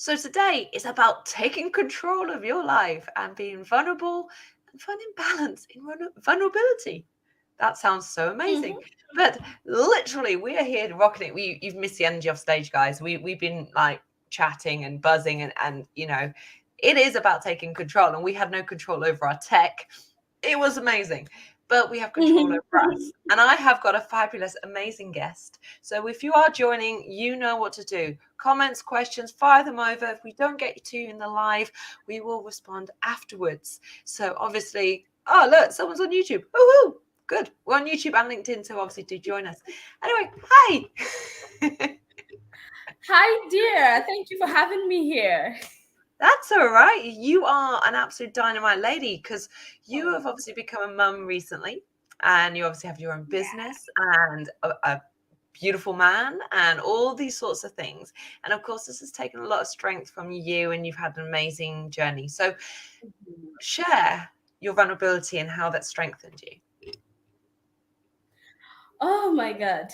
So today is about taking control of your life and being vulnerable and finding balance in vulnerability. That sounds so amazing. Mm-hmm. But literally, we are here rocking it. You've missed the energy off stage, guys. We've been like chatting and buzzing, and it is about taking control. And we had no control over our tech. It was amazing, but we have control Mm-hmm. over us. And I have got a fabulous, amazing guest. So if you are joining, you know what to do. Comments, questions, fire them over. If we don't get to you in the live, we will respond afterwards. So obviously, oh look, someone's on YouTube. Woohoo! Good. We're on YouTube and LinkedIn, so obviously do join us. Anyway, hi. Hi, dear. Thank you for having me here. That's all right. You are an absolute dynamite lady because you Oh, have obviously become a mum recently, and you obviously have your own business and a beautiful man and all these sorts of things. And of course, this has taken a lot of strength from you, and you've had an amazing journey. So share your vulnerability and how that strengthened you. oh my God.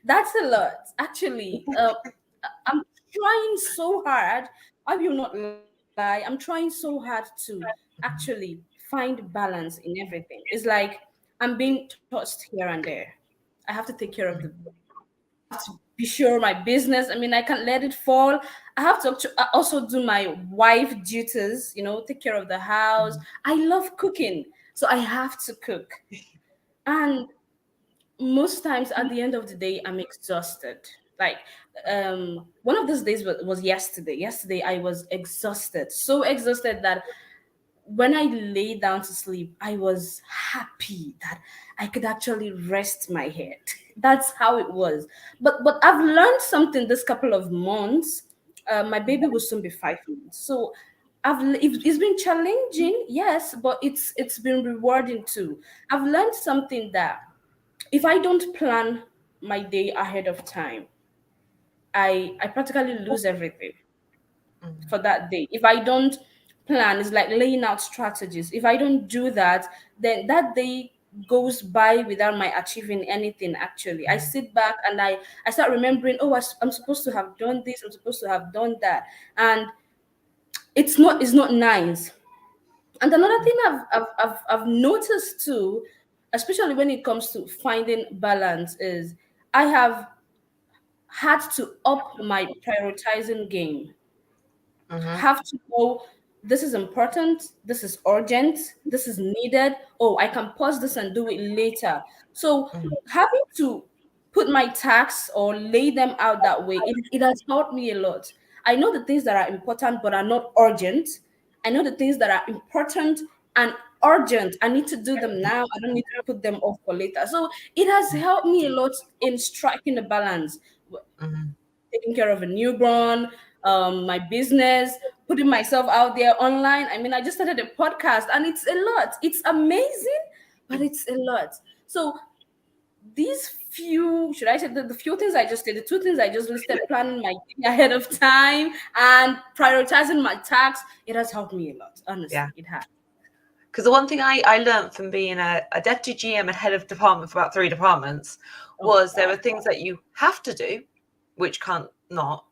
That's a lot, actually. I'm trying so hard. I will not lie. I'm trying so hard to actually find balance in everything. It's like I'm being touched here and there. I have to take care of the be sure my business. I mean, I can't let it fall. I have to also do my wife duties, take care of the house. I love cooking, so I have to cook. And most times at the end of the day, I'm exhausted. Like, one of those days was yesterday. Yesterday, I was exhausted, so exhausted that when I lay down to sleep, I was happy that I could actually rest my head. That's how it was. But I've learned something this couple of months. My baby will soon be 5 months, so it's been challenging, yes, but it's been rewarding too. I've learned something that if I don't plan my day ahead of time, I practically lose everything Mhm. for that day. If I don't plan, it's like laying out strategies. If I don't do that, then that day goes by without my achieving anything. Actually, I sit back and I start remembering, oh, I'm supposed to have done this, I'm supposed to have done that, and it's not nice. And another thing I've noticed too, especially when it comes to finding balance, is I have had to up my prioritizing game. Mhm. Have to know this is important, this is urgent, this is needed. Oh, I can pause this and do it later. So Mhm. having to put my tasks or lay them out that way, it has helped me a lot. I know the things that are important but are not urgent. I know the things that are important and urgent. I need to do them now. I don't need to put them off for later. So it has helped me a lot in striking the balance, Mhm. taking care of a newborn, my business, putting myself out there online. I mean, I just started a podcast and it's a lot. It's amazing, but it's a lot. So these few, should I say the few things I just did, the two things I just listed, planning my day ahead of time and prioritizing my tasks, it has helped me a lot. Yeah. Honestly, it has. Because the one thing I learned from being a deputy GM and head of department for about 3 departments Oh, was there wow. are things that you have to do, which can't not,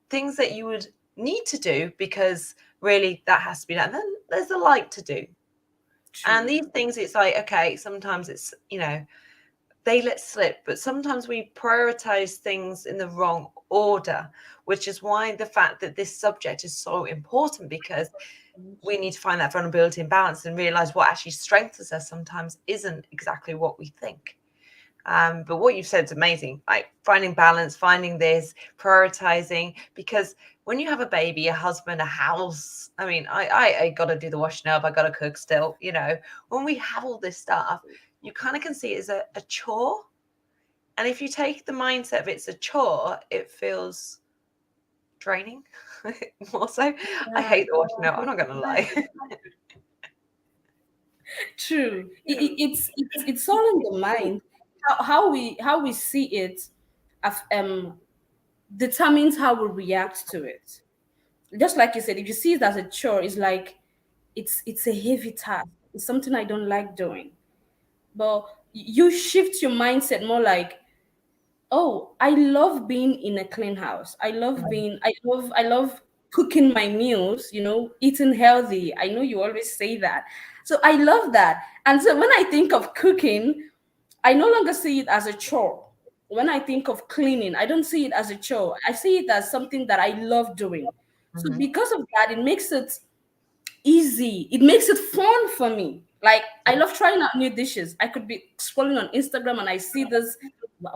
things that you would need to do because really that has to be done. And then there's the like to do. And True. these things, it's like, okay, sometimes it's, they let slip, but sometimes we prioritize things in the wrong order, which is why the fact that this subject is so important because we need to find that vulnerability and balance and realize what actually strengthens us sometimes isn't exactly what we think. But what you've said is amazing, like finding balance, finding this, prioritizing, because when you have a baby, a husband, a house, I mean, I got to do the washing up, I got to cook still, when we have all this stuff, you kind of can see it as a chore. And if you take the mindset of it's a chore, it feels draining more so. I Yeah, hate the washing up, I'm not going to lie. true. It's all in the mind. How we see it, determines how we react to it. Just like you said, if you see it as a chore, it's like it's a heavy task. It's something I don't like doing. But you shift your mindset more like Oh, I love being in a clean house. I love cooking my meals, eating healthy. I know you always say that. So I love that. And so when I think of cooking, I no longer see it as a chore. When I think of cleaning, I don't see it as a chore. I see it as something that I love doing. So Mm-hmm. because of that, it makes it easy. It makes it fun for me. Like I love trying out new dishes. I could be scrolling on Instagram and I see this.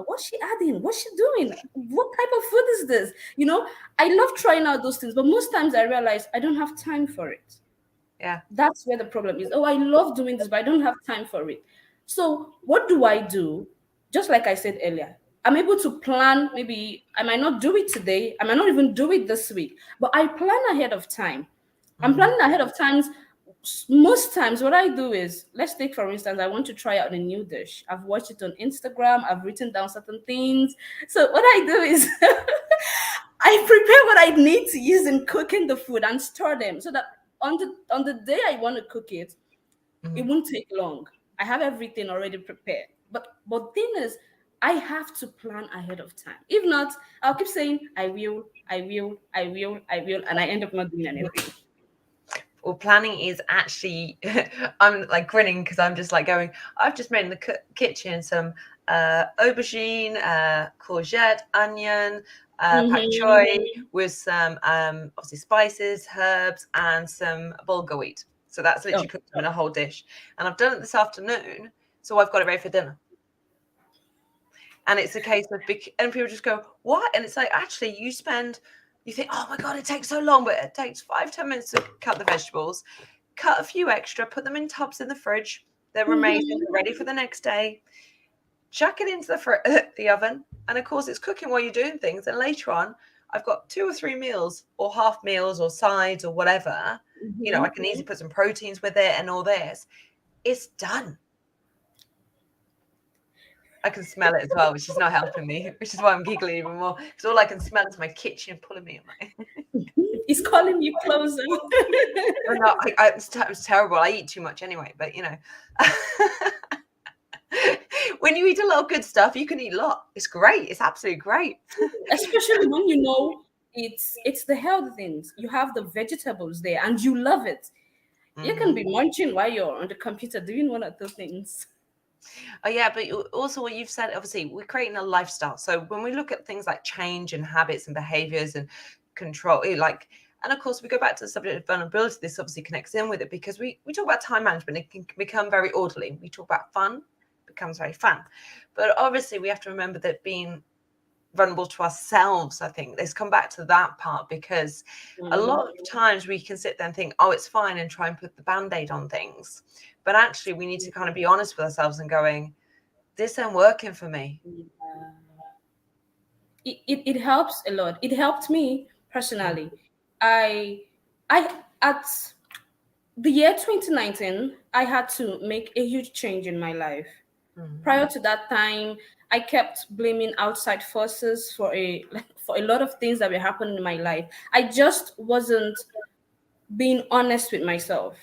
What's she adding? What's she doing? What type of food is this? I love trying out those things, but most times I realize I don't have time for it. Yeah. That's where the problem is. Oh, I love doing this, but I don't have time for it. So, what do I do? Just like I said earlier, I'm able to plan. Maybe I might not do it today, I might not even do it this week, but I plan ahead of time. I'm Mm-hmm. planning ahead of times. Most times, what I do is, let's take for instance, I want to try out a new dish. I've watched it on Instagram, I've written down certain things. So, what I do is, I prepare what I need to use in cooking the food and store them so that on the day I want to cook it, it Mm-hmm. won't take long. I have everything already prepared. But thing is, I have to plan ahead of time. If not, I'll keep saying I will, and I end up not doing anything. Well, planning is actually, I'm like grinning because I'm just like going, I've just made in the kitchen some aubergine, courgette, onion, pak choi Mm-hmm. with some obviously spices, herbs, and some bulgur wheat. So that's Oh, literally cooked in a whole dish. And I've done it this afternoon, so I've got it ready for dinner. And it's a case of big, and people just go, what? And it's like, actually, you think, oh my God, it takes so long, but it takes 5-10 minutes to cut the vegetables, cut a few extra, put them in tubs in the fridge. They're amazing, mm-hmm. they're ready for the next day. Chuck it into the oven. And of course, it's cooking while you're doing things. And later on, I've got 2 or 3 meals, or half meals, or sides, or whatever. I Mm-hmm. can easily put some proteins with it and all this. It's done. I can smell it as well, which is not helping me, which is why I'm giggling even more. Because all I can smell is my kitchen pulling me. I'm like, It's calling you closer. oh, no, it's terrible. I eat too much anyway, but when you eat a lot of good stuff, you can eat a lot. It's great. It's absolutely great. Especially when you know it's the healthy things. You have the vegetables there and you love it. You can Hmm. be munching while you're on the computer doing one of the things. Oh yeah, but also what you've said, obviously, we're creating a lifestyle. So when we look at things like change and habits and behaviors and control, and of course we go back to the subject of vulnerability. This obviously connects in with it because we talk about time management. It can become very orderly. We talk about fun, becomes very fun, but obviously we have to remember that being vulnerable to ourselves, I think let's come back to that part, because a Mm. lot of times we can sit there and think, oh, it's fine, and try and put the band-aid on things, but actually we need to kind of be honest with ourselves and going, this ain't working for me. It helps a lot. It helped me personally. I at the year 2019, I had to make a huge change in my life. Mm-hmm. Prior to that time, I kept blaming outside forces for a lot of things that were happening in my life. I just wasn't being honest with myself.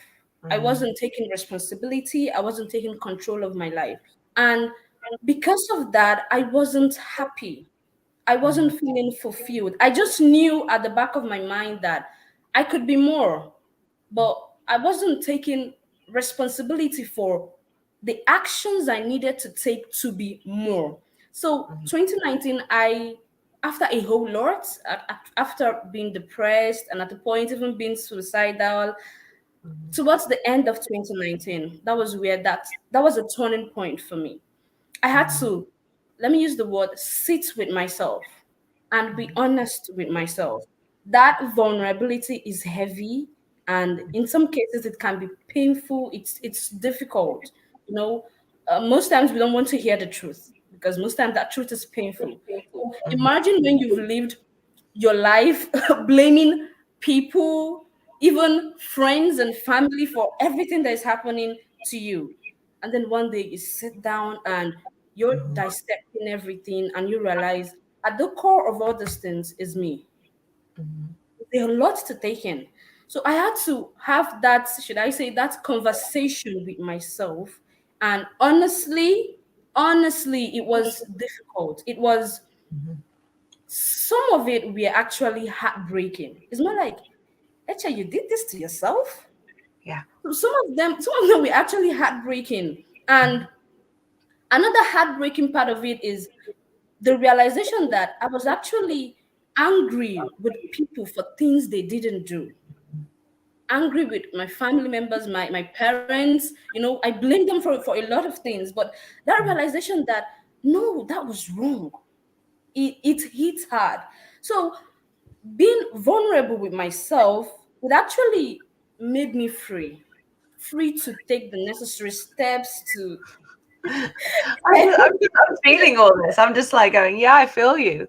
I Mm-hmm. wasn't taking responsibility. I wasn't taking control of my life. And because of that, I wasn't happy. I wasn't feeling fulfilled. I just knew at the back of my mind that I could be more, but I wasn't taking responsibility for the actions I needed to take to be more. So Mm-hmm. 2019, after a whole lot, after being depressed and at the point even being suicidal, Mm-hmm. towards the end of 2019, that was where that was a turning point for me. I had Mm-hmm. to, let me use the word, sit with myself and be honest with myself. That vulnerability is heavy, and in some cases, it can be painful. It's difficult. You know, most times we don't want to hear the truth because most times that truth is painful. So Mm-hmm. imagine when you've lived your life blaming people, even friends and family, for everything that is happening to you. And then one day you sit down and you're Mm-hmm. dissecting everything and you realize at the core of all these things is me. Mm-hmm. There are a lot to take in. So I had to have that, should I say, that conversation with myself. And honestly, Honestly, it was difficult. It was, Mhm. some of it were actually heartbreaking. It's more like, Echa, you did this to yourself? Yeah. Some of them were actually heartbreaking. And another heartbreaking part of it is the realization that I was actually angry with people for things they didn't do. Angry with my family members, my parents, I blame them for a lot of things. But that realization that, no, that was wrong, it hits hard. So being vulnerable with myself, it actually made me free to take the necessary steps to I'm feeling all this. I'm just like going, yeah, I feel you.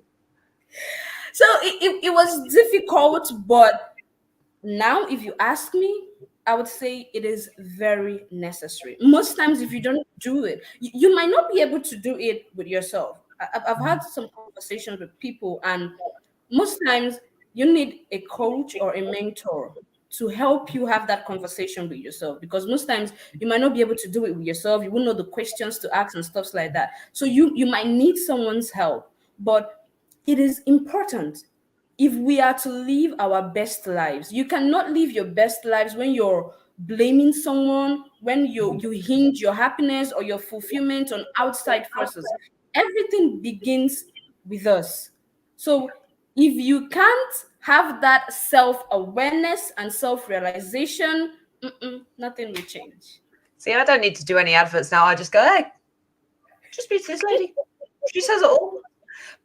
so it was difficult, but now if you ask me, I would say it is very necessary. Most times if you don't do it, you might not be able to do it with yourself. I've had some conversations with people, and most times you need a coach or a mentor to help you have that conversation with yourself, because most times you might not be able to do it with yourself. You won't know the questions to ask and stuff like that, so you might need someone's help. But it is important if we are to live our best lives. You cannot live your best lives when you're blaming someone, when you hinge your happiness or your fulfillment on outside forces. Everything begins with us. So if you can't have that self-awareness and self-realization, nothing will change. See, I don't need to do any adverts now. I just go, hey, just speak to this lady. She says it all.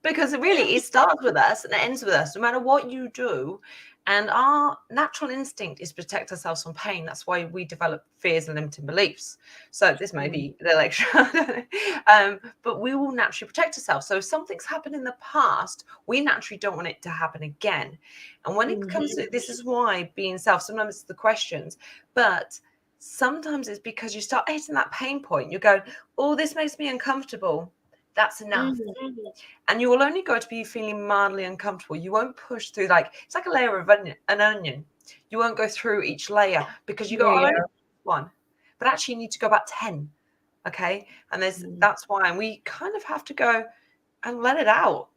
Because really, it starts with us and it ends with us, no matter what you do. And our natural instinct is protect ourselves from pain. That's why we develop fears and limiting beliefs. So this may be the lecture, but we will naturally protect ourselves. So if something's happened in the past, we naturally don't want it to happen again. And when it comes to this, is why being self, sometimes it's the questions, but sometimes it's because you start hitting that pain point. You're going, oh, this makes me uncomfortable. That's enough. And you will only go to be feeling mildly uncomfortable. You won't push through, like it's like a layer of an onion. You won't go through each layer because you go, oh, Yeah. only one, but actually you need to go about 10. Okay. And that's why, and we kind of have to go and let it out.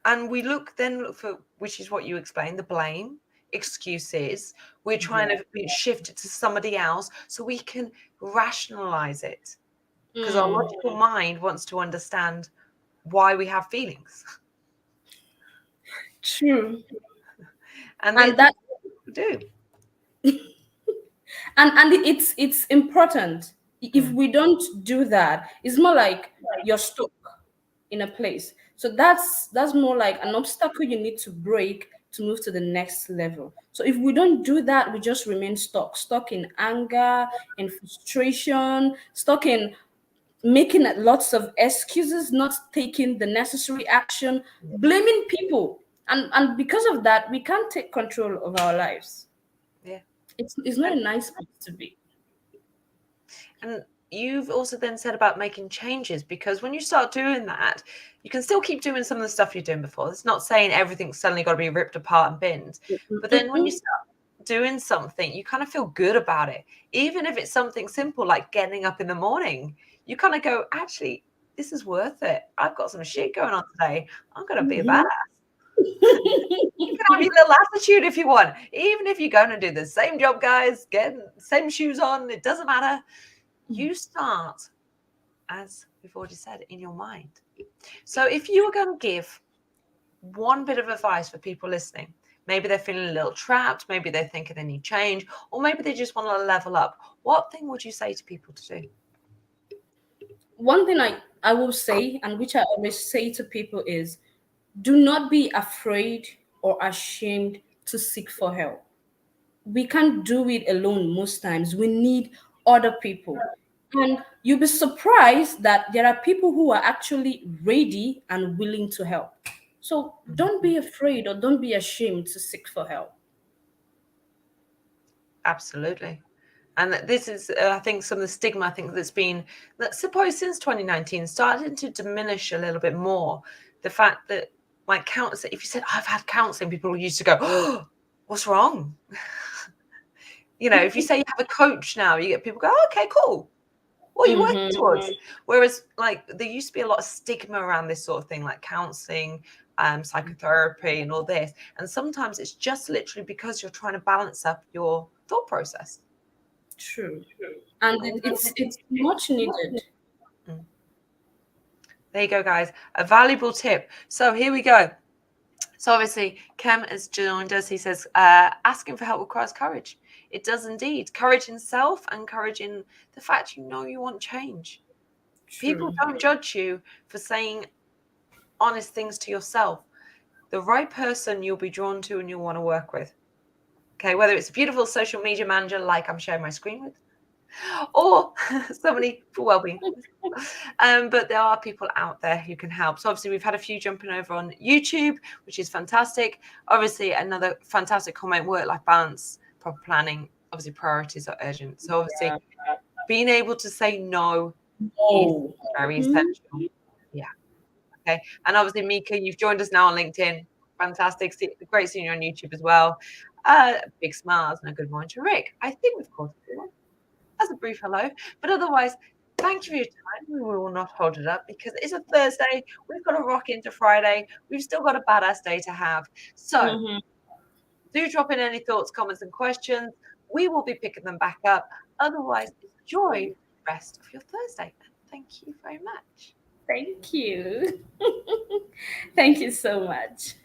And we look for, which is what you explained, the blame, excuses. We're trying to shift it to somebody else so we can rationalize it, because our logical mind wants to understand why we have feelings. True. And And this that we do. and it's important. If we don't do that, it's more like you're stuck in a place. So that's more like an obstacle you need to break to move to the next level. So if we don't do that, we just remain stuck in anger, in frustration, stuck in making lots of excuses, not taking the necessary action, blaming people. And because of that, we can't take control of our lives. Yeah. It's not And, a nice place to be. and you've also then said about making changes, because when you start doing that, you can still keep doing some of the stuff you're doing before. It's not saying everything's suddenly got to be ripped apart and binned. But then when you start doing something, you kind of feel good about it. Even if it's something simple like getting up in the morning, you kind of go, actually, this is worth it. I've got some shit going on today. I'm going to be a badass. You can have your little attitude if you want. Even if you're going to do the same job, guys, get same shoes on, it doesn't matter. You start, as we've already said, in your mind. So if you were going to give one bit of advice for people listening, maybe they're feeling a little trapped, maybe they're thinking they need change, or maybe they just want to level up, what thing would you say to people to do? One thing I will say, and which I always say to people, is do not be afraid or ashamed to seek for help. We can't do it alone most times. We need other people. And you'll be surprised that there are people who are actually ready and willing to help. So don't be afraid or don't be ashamed to seek for help. Absolutely. And this is, I think, some of the stigma, I think, that's been, that suppose since 2019, starting to diminish a little bit more. The fact that, like, counseling, if you said, I've had counseling, people used to go, oh, what's wrong? If you say you have a coach now, you get people go, oh, okay, cool. what are you working Mm-hmm. towards? Whereas like there used to be a lot of stigma around this sort of thing, like counseling, psychotherapy and all this. And sometimes it's just literally because you're trying to balance up your thought process. True. And it's much needed. Mm. There you go, guys. A valuable tip. So here we go. So obviously, Kem has joined us. He says, asking for help requires courage. It does indeed. Courage in self and courage in the fact you know you want change. People True. don't judge you for saying honest things to yourself. The right person you'll be drawn to and you'll want to work with. Okay, whether it's a beautiful social media manager like I'm sharing my screen with, or somebody for well-being. But there are people out there who can help. So obviously we've had a few jumping over on YouTube, which is fantastic. Obviously another fantastic comment: work-life balance, proper planning. Obviously priorities are urgent. So obviously being able to say no is Oh. very Mhm. essential. Yeah. Okay. And obviously Mika, you've joined us now on LinkedIn. Fantastic. Great seeing you on YouTube as well. Big smiles and a good morning to Rick. I think we've called everyone as a brief hello. But otherwise, thank you for your time. We will not hold it up because it's a Thursday. We've got to rock into Friday. We've still got a badass day to have. So Mhm. do drop in any thoughts, comments, and questions. We will be picking them back up. Otherwise, enjoy the rest of your Thursday. And thank you very much. Thank you. Thank you so much.